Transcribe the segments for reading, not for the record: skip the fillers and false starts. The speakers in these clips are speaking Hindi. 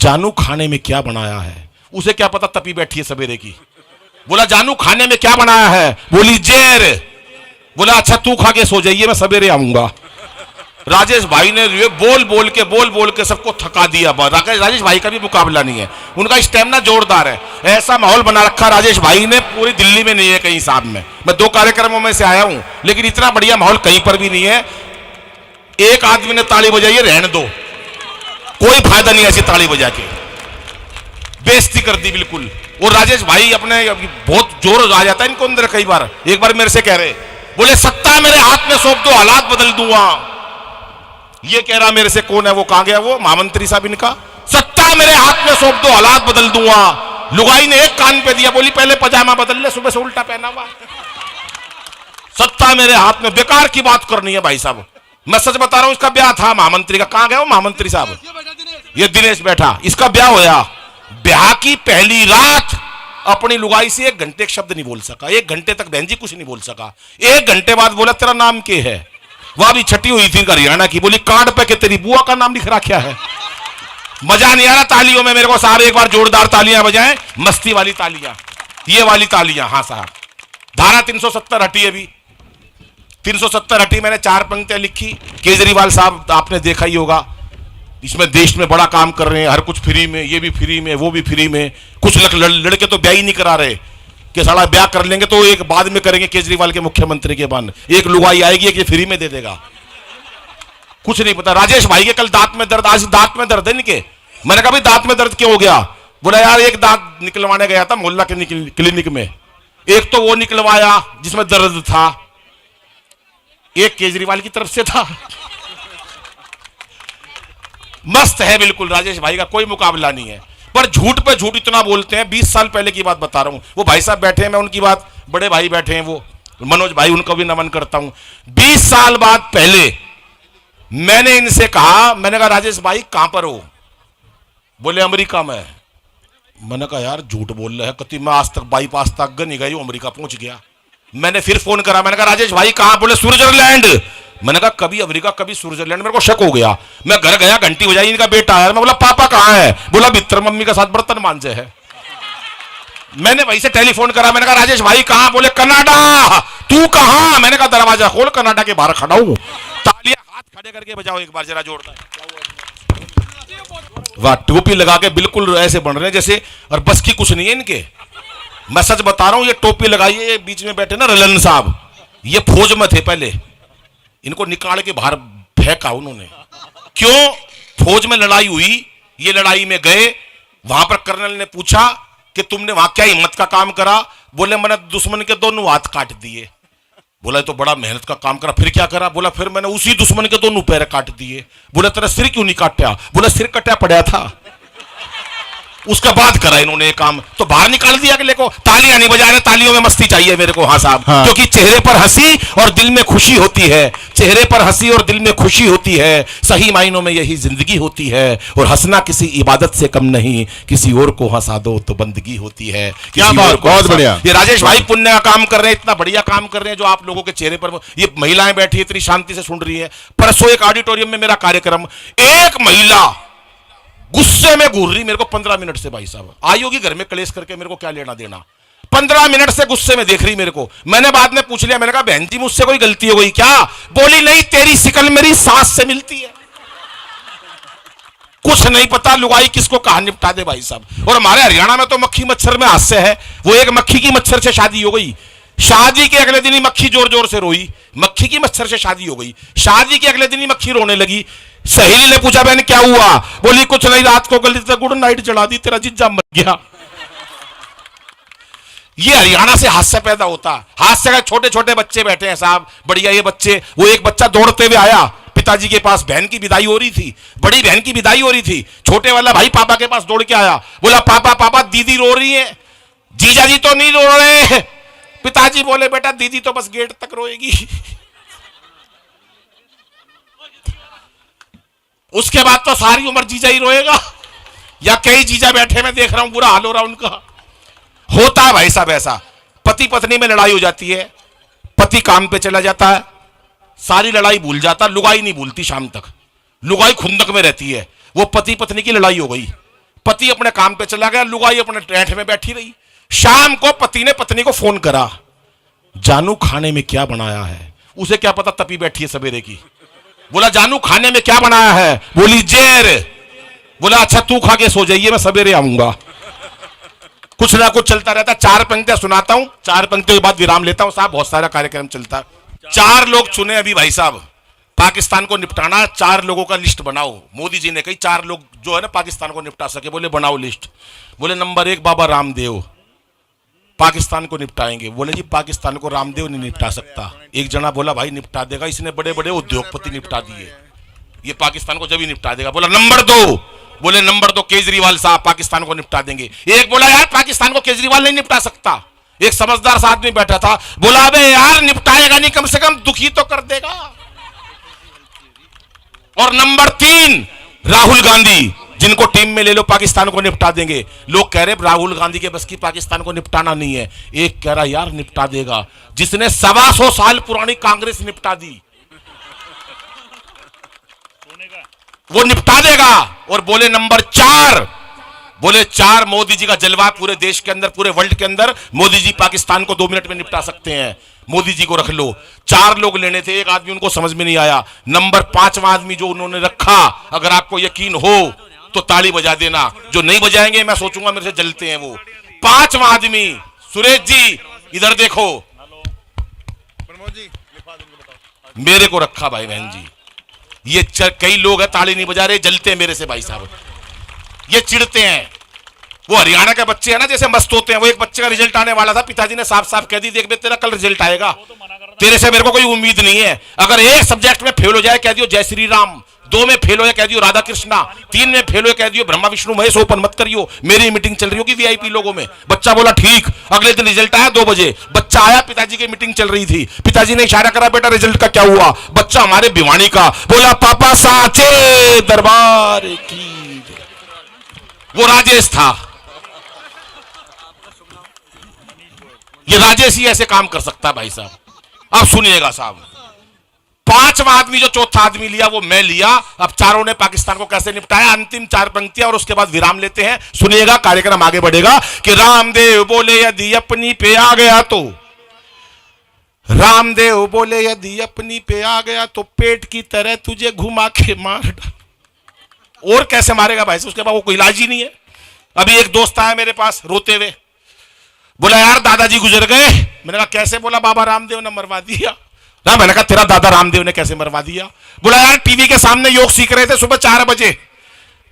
जानू खाने में क्या बनाया है? उसे क्या पता, तपी बैठी है सवेरे की। बोला जानू खाने में क्या बनाया है? बोली जहर। बोला अच्छा तू खा के सो जाइए, मैं सवेरे आऊंगा। राजेश भाई ने ये बोल बोल के सबको थका दिया। राजेश भाई का भी मुकाबला नहीं है, उनका स्टेमिना जोरदार है। ऐसा माहौल बना रखा राजेश भाई ने, पूरी दिल्ली में नहीं है कहीं साहब में। मैं 2 कार्यक्रमों में से आया हूं, लेकिन इतना बढ़िया माहौल कहीं पर भी नहीं है। एक आदमी ने ताली बजाई, रहने दो, कोई फायदा नहीं ऐसी ताली बजा के, बेइज्जती कर दी बिल्कुल। और राजेश भाई अपने बहुत जोर आ जाता है इनको अंदर। कई बार, एक बार मेरे से कह रहे, बोले सत्ता मेरे हाथ में सौंप दो, हालात बदल दूंगा। ये कह रहा मेरे से, कौन है वो, कहां गया वो महामंत्री साहब इनका? सत्ता मेरे हाथ में सौंप दो, हालात बदल दूंगा। लुगाई ने एक कान पे दिया, बोली पहले पजामा बदल ले, सुबह से उल्टा पहना हुआ। सत्ता मेरे हाथ में, बेकार की बात करनी है भाई साहब। मैं सच बता रहा हूं, इसका ब्याह था महामंत्री का। कहां गया वो महामंत्री साहब? ये दिनेश बैठा, इसका ब्याह होया। ब्याह की पहली रात अपनी लुगाई से 1 घंटे एक शब्द नहीं बोल सका। 1 घंटे तक बहन जी कुछ नहीं बोल सका। 1 घंटे बाद बोला तेरा नाम क्या है? वह भी छठी हुई थी हरियाणा की। बोली कार्ड पे के तेरी बुआ का नाम लिख रखा है। मजा नहीं आ रहा तालियों में मेरे को साहब, एक बार जोरदार तालियां बजाएं, मस्ती वाली तालियां, ये वाली तालियां। हाँ साहब, धारा 370 हटी, अभी 370 हटी। मैंने 4 पंक्तियां लिखी। केजरीवाल साहब आपने देखा ही होगा, इसमें देश में बड़ा काम कर रहे हैं, हर कुछ फ्री में, ये भी फ्री में, वो भी फ्री में। कुछ लड़के तो ब्याह ही नहीं करा रहे कि साला ब्याह कर लेंगे तो एक बाद में करेंगे केजरीवाल के मुख्यमंत्री के बाद। एक लुगाई आएगी कि फ्री में दे देगा, कुछ नहीं पता। राजेश भाई के कल दांत में दर्द, आज दांत में दर्द है इनके। मैंने कहा भाई दांत में दर्द क्यों हो गया? बोला यार एक दांत निकलवाने गया था मोहल्ला के क्लिनिक में, एक तो वो निकलवाया जिसमें दर्द था, एक केजरीवाल की तरफ से था। मस्त है बिल्कुल, राजेश भाई का कोई मुकाबला नहीं है। पर झूठ पे झूठ इतना बोलते हैं। 20 साल पहले की बात बता रहा हूं। वो भाई साहब बैठे हैं, मैं उनकी बात, बड़े भाई बैठे हैं वो मनोज भाई, उनको भी नमन करता हूं। 20 साल बाद पहले मैंने इनसे कहा, मैंने कहा राजेश भाई कहां पर हो? बोले अमेरिका में। मैंने कहा यार झूठ बोल रहे हैं, कति मैं आज तक बाईपास तक नहीं गई हूं, अमेरिका पहुंच गया। मैंने फिर फोन करा, मैंने कहा राजेश भाई कहां? बोले स्विट्जरलैंड। मैंने कहा कभी अमेरिका कभी स्विट्जरलैंड, मेरे को शक हो गया। मैं घर गया, घंटी बजाई, इनका बेटा आया। मैं बोला पापा कहां है? बोला भीतर मम्मी के साथ बर्तन मांजे है। मैंने वहीं से टेलीफोन करा, मैंने कहा राजेश भाई कहां? बोले कनाडा। तू कहां? मैंने कहा दरवाजा खोल, कनाडा के बाहर खड़ा हूं। तालियां हाथ खड़े करके बजाओ एक बार जरा जोरदार। वाह, टोपी लगा के बिल्कुल ऐसे बन रहे हैं जैसे, और बस की कुछ नहीं है इनके। मैं सच बता रहा हूं, ये टोपी लगाइए, ये बीच में बैठे ना रलन साहब, ये फौज में थे पहले, इनको निकाल के बाहर फेंका उन्होंने। क्यों? फौज में लड़ाई हुई, ये लड़ाई में गए, वहां पर कर्नल ने पूछा कि तुमने वहां क्या हिम्मत का काम करा? बोले मैंने दुश्मन के दोनों हाथ काट दिए। बोला तो बड़ा मेहनत का काम करा, फिर क्या करा? बोला फिर मैंने उसी दुश्मन के दोनों पैर काट दिए। बोला तेरा सिर क्यों नहीं काटा? बोला सिर कटा पड़ा था। उसके बाद करा इन्होंने काम, तो बाहर निकाल दिया अगले को। तालियां नहीं बजा रहे, तालियों में मस्ती चाहिए मेरे को। हाँ साहब, हाँ। क्योंकि चेहरे पर हंसी और दिल में खुशी होती है, चेहरे पर हंसी और दिल में खुशी होती है। सही मायनों में यही जिंदगी होती है। और हंसना किसी इबादत से कम नहीं, किसी और को हंसा दो तो बंदगी होती है। क्या बात, बहुत बढ़िया। ये राजेश भाई पुण्य का काम कर रहे हैं, इतना बढ़िया काम कर रहे हैं जो आप लोगों के चेहरे पर, ये महिलाएं बैठी इतनी शांति से सुन रही है। परसों एक ऑडिटोरियम में मेरा कार्यक्रम, एक महिला गुस्से में घूर रही मेरे को 15 मिनट से। भाई साहब आई होगी घर में कलेश करके, मेरे को क्या लेना देना। 15 मिनट से गुस्से में देख रही मेरे को। मैंने बाद में पूछ लिया, मैंने कहा बहन जी मुझसे कोई गलती हो गई क्या? बोली नहीं, तेरी शिकल मेरी सास से मिलती है। कुछ नहीं पता लुगाई किसको कहां निपटा दे भाई साहब। और हमारे हरियाणा में तो मक्खी मच्छर में हास्य है। वो एक मक्खी की मच्छर से शादी हो गई, शादी के अगले दिन ही मक्खी जोर जोर से रोई। मक्खी की मच्छर से शादी हो गई, शादी के अगले दिन ही मक्खी रोने लगी। सहेली ने पूछा बहन क्या हुआ? बोली कुछ नहीं, रात को गली से गुड नाइट चढ़ा दी, तेरा जीजा मर गया। ये हरियाणा से हास्य पैदा होता। हास्य का, छोटे छोटे बच्चे बैठे हैं साहब, बढ़िया ये बच्चे। वो एक बच्चा दौड़ते हुए आया पिताजी के पास, बहन की विदाई हो रही थी, बड़ी बहन की विदाई हो रही थी। छोटे वाला भाई पापा के पास दौड़ के आया, बोला पापा पापा दीदी रो रही है। जीजा जी तो नहीं रो रहे। पिताजी बोले बेटा दीदी तो बस गेट तक रोएगी, उसके बाद तो सारी उम्र जीजा ही रोएगा। या कई जीजा बैठे मैं देख रहा हूं, बुरा हाल हो रहा उनका। होता है भाई साहब ऐसा, पति पत्नी में लड़ाई हो जाती है, पति काम पे चला जाता है, सारी लड़ाई भूल जाता, लुगाई नहीं भूलती शाम तक, लुगाई खुंदक में रहती है। वो पति पत्नी की लड़ाई हो गई, पति अपने काम पे चला गया, लुगाई अपने टेंट में बैठी रही। शाम को पति ने पत्नी को फोन करा, जानू खाने में क्या बनाया है? उसे क्या पता, तपी बैठी है सवेरे की। बोला जानू खाने में क्या बनाया है? बोली जेर। बोला अच्छा तू खा के सो जाइए, मैं सवेरे आऊंगा। कुछ ना कुछ चलता रहता। 4 पंक्तियां सुनाता हूं, 4 पंक्तियों के बाद विराम लेता हूं साहब, बहुत सारा कार्यक्रम चलता है। 4 लोग चुने अभी भाई साहब, पाकिस्तान को निपटाना। 4 लोगों का लिस्ट बनाओ। मोदी जी ने कही 4 लोग जो है ना पाकिस्तान को निपटा सके, बोले बनाओ लिस्ट। बोले नंबर 1 बाबा रामदेव, पाकिस्तान को निपटाएंगे। बोले जी पाकिस्तान को रामदेव नहीं निपटा सकता। एक जना बोला भाई निपटा देगा, इसने बड़े बड़े उद्योगपति निपटा दिए, ये पाकिस्तान को जब ही निपटा देगा। बोला नंबर 2, बोले नंबर 2 केजरीवाल साहब, पाकिस्तान को निपटा देंगे। एक बोला यार पाकिस्तान को केजरीवाल नहीं निपटा सकता। एक समझदार सा आदमी बैठा था, बोला अबे यार निपटाएगा नहीं, कम से कम दुखी तो कर देगा। और नंबर 3 राहुल गांधी, जिनको टीम में ले लो पाकिस्तान को निपटा देंगे। लोग कह रहे राहुल गांधी के बस की पाकिस्तान को निपटाना नहीं है। एक कह रहा यार निपटा देगा, जिसने 125 साल पुरानी कांग्रेस निपटा दी, वो निपटा देगा। और बोले नंबर 4, बोले 4 मोदी जी का जलवा पूरे देश के अंदर, पूरे वर्ल्ड के अंदर। मोदी जी पाकिस्तान को 2 मिनट में निपटा सकते हैं, मोदी जी को रख लो। 4 लोग लेने थे, एक आदमी उनको समझ में नहीं आया। नंबर 5वां आदमी जो उन्होंने रखा, अगर आपको यकीन हो तो ताली बजा देना, जो नहीं बजाएंगे मैं सोचूंगा मेरे से जलते हैं वो। 5वां आदमी सुरेश जी इधर देखो, मेरे को रखा भाई बहन जी। ये कई लोग हैं ताली नहीं बजा रहे, जलते हैं मेरे से भाई साहब, ये चिढ़ते हैं। वो हरियाणा के बच्चे हैं ना जैसे मस्त होते हैं। वो एक बच्चे का रिजल्ट आने वाला था, पिताजी ने साफ साफ कह दी देख बे तेरा कल रिजल्ट आएगा, तेरे से मेरे को कोई उम्मीद नहीं है। अगर एक सब्जेक्ट में फेल हो जाए कह दियो जय श्री राम, 2 में फेल हो जाए कह दियो राधा कृष्णा, 3 में फेल हो कह दियो ब्रह्मा विष्णु महेश, ओपन मत करियो, मेरी मीटिंग चल रही होगी वीआईपी लोगों में। बच्चा बोला ठीक। अगले दिन रिजल्ट आया 2 बजे, बच्चा आया, पिताजी की मीटिंग चल रही थी। पिताजी ने इशारा करा बेटा रिजल्ट का क्या हुआ? बच्चा हमारे भिवानी का। बोला पापा साचे दरबार की। वो राजेश था। ये राजेश ही ऐसे काम कर सकता है भाई साहब। अब सुनिएगा साहब, 5वां आदमी जो चौथा आदमी लिया वो मैं लिया। अब चारों ने पाकिस्तान को कैसे निपटाया, अंतिम 4 पंक्तियां और उसके बाद विराम लेते हैं। सुनिएगा, कार्यक्रम आगे बढ़ेगा। कि रामदेव बोले यदि अपनी पे आ गया तो, रामदेव बोले यदि अपनी पे आ गया तो पेट की तरह तुझे घुमा के मार डाल। और कैसे मारेगा भाई साहब, उसके बाद वो कोई इलाज ही नहीं है। अभी एक दोस्त आया मेरे पास रोते हुए, बोला यार दादाजी गुजर गए। मैंने कहा कैसे? बोला बाबा रामदेव ने मरवा दिया। ना मैंने कहा तेरा दादा रामदेव ने कैसे मरवा दिया? बोला यार टीवी के सामने योग सीख रहे थे सुबह 4 बजे,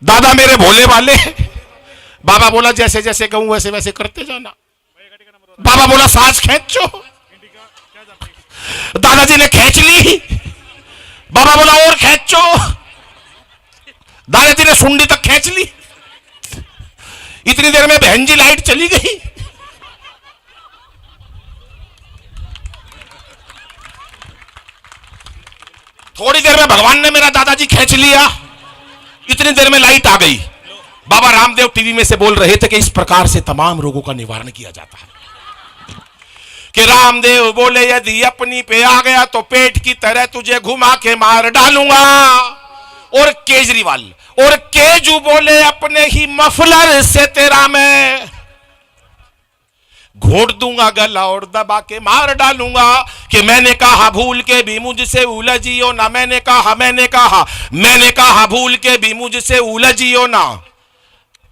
दादा मेरे भोले वाले। बाबा बोला जैसे जैसे कहूं वैसे वैसे करते जाना। बाबा बोला सांस खींचो, दादाजी ने खींच ली। बाबा बोला और खींचो, दादाजी ने सुंडी तक खींच ली। इतनी देर में बहन जी लाइट चली गई। थोड़ी देर में भगवान ने मेरा दादाजी खींच लिया, इतनी देर में लाइट आ गई। बाबा रामदेव टीवी में से बोल रहे थे कि इस प्रकार से तमाम रोगों का निवारण किया जाता है। कि रामदेव बोले यदि अपनी पे आ गया तो पेट की तरह तुझे घुमा के मार डालूंगा। और केजरीवाल और केजू बोले अपने ही मफलर से तेरा मैं घोट दूंगा गला और दबा के मार डालूंगा। कि मैंने कहा भूल के भी मुझसे उलझियो ना, मैंने कहा भूल के भी मुझसे उलझियो ना,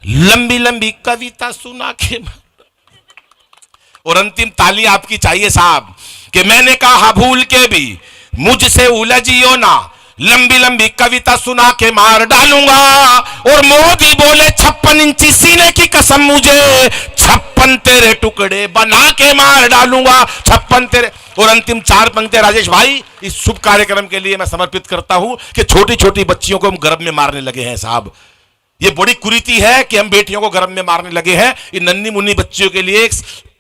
लंबी लंबी कविता सुना के। और अंतिम ताली आपकी चाहिए साहब। कि मैंने कहा भूल के भी मुझसे उलझियो ना, लंबी लंबी कविता सुना के मार डालूंगा। और मोदी बोले 56 इंची सीने की कसम मुझे 56 तेरे टुकड़े बना के मार डालूंगा। 56 तेरे। और अंतिम 4 पंक्तियां राजेश भाई इस शुभ कार्यक्रम के लिए मैं समर्पित करता हूं कि छोटी छोटी बच्चियों को हम गर्भ में मारने लगे हैं साहब। ये बड़ी कुरीति है कि हम बेटियों को गर्भ में मारने लगे हैं। ये नन्ही मुन्नी बच्चियों के लिए एक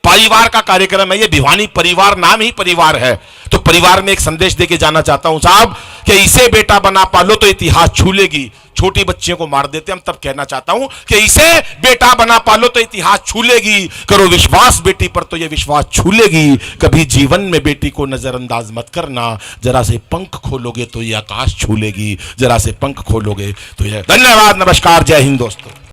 परिवार का कार्यक्रम है। ये भिवानी परिवार नाम ही परिवार है। तो परिवार में एक संदेश देके जाना चाहता हूं साहब कि इसे बेटा बना पालो तो इतिहास छू लेगी। छोटी बच्चियों को मार देते हम तब कहना चाहता हूं कि इसे बेटा बना पालो तो इतिहास छू लेगी। करो विश्वास बेटी पर तो यह विश्वास छू लेगी। कभी जीवन में बेटी को नजरअंदाज मत करना। जरा से पंख खोलोगे तो यह आकाश छू लेगी। जरा से पंख खोलोगे तो यह। धन्यवाद, नमस्कार, जय हिंद दोस्तों।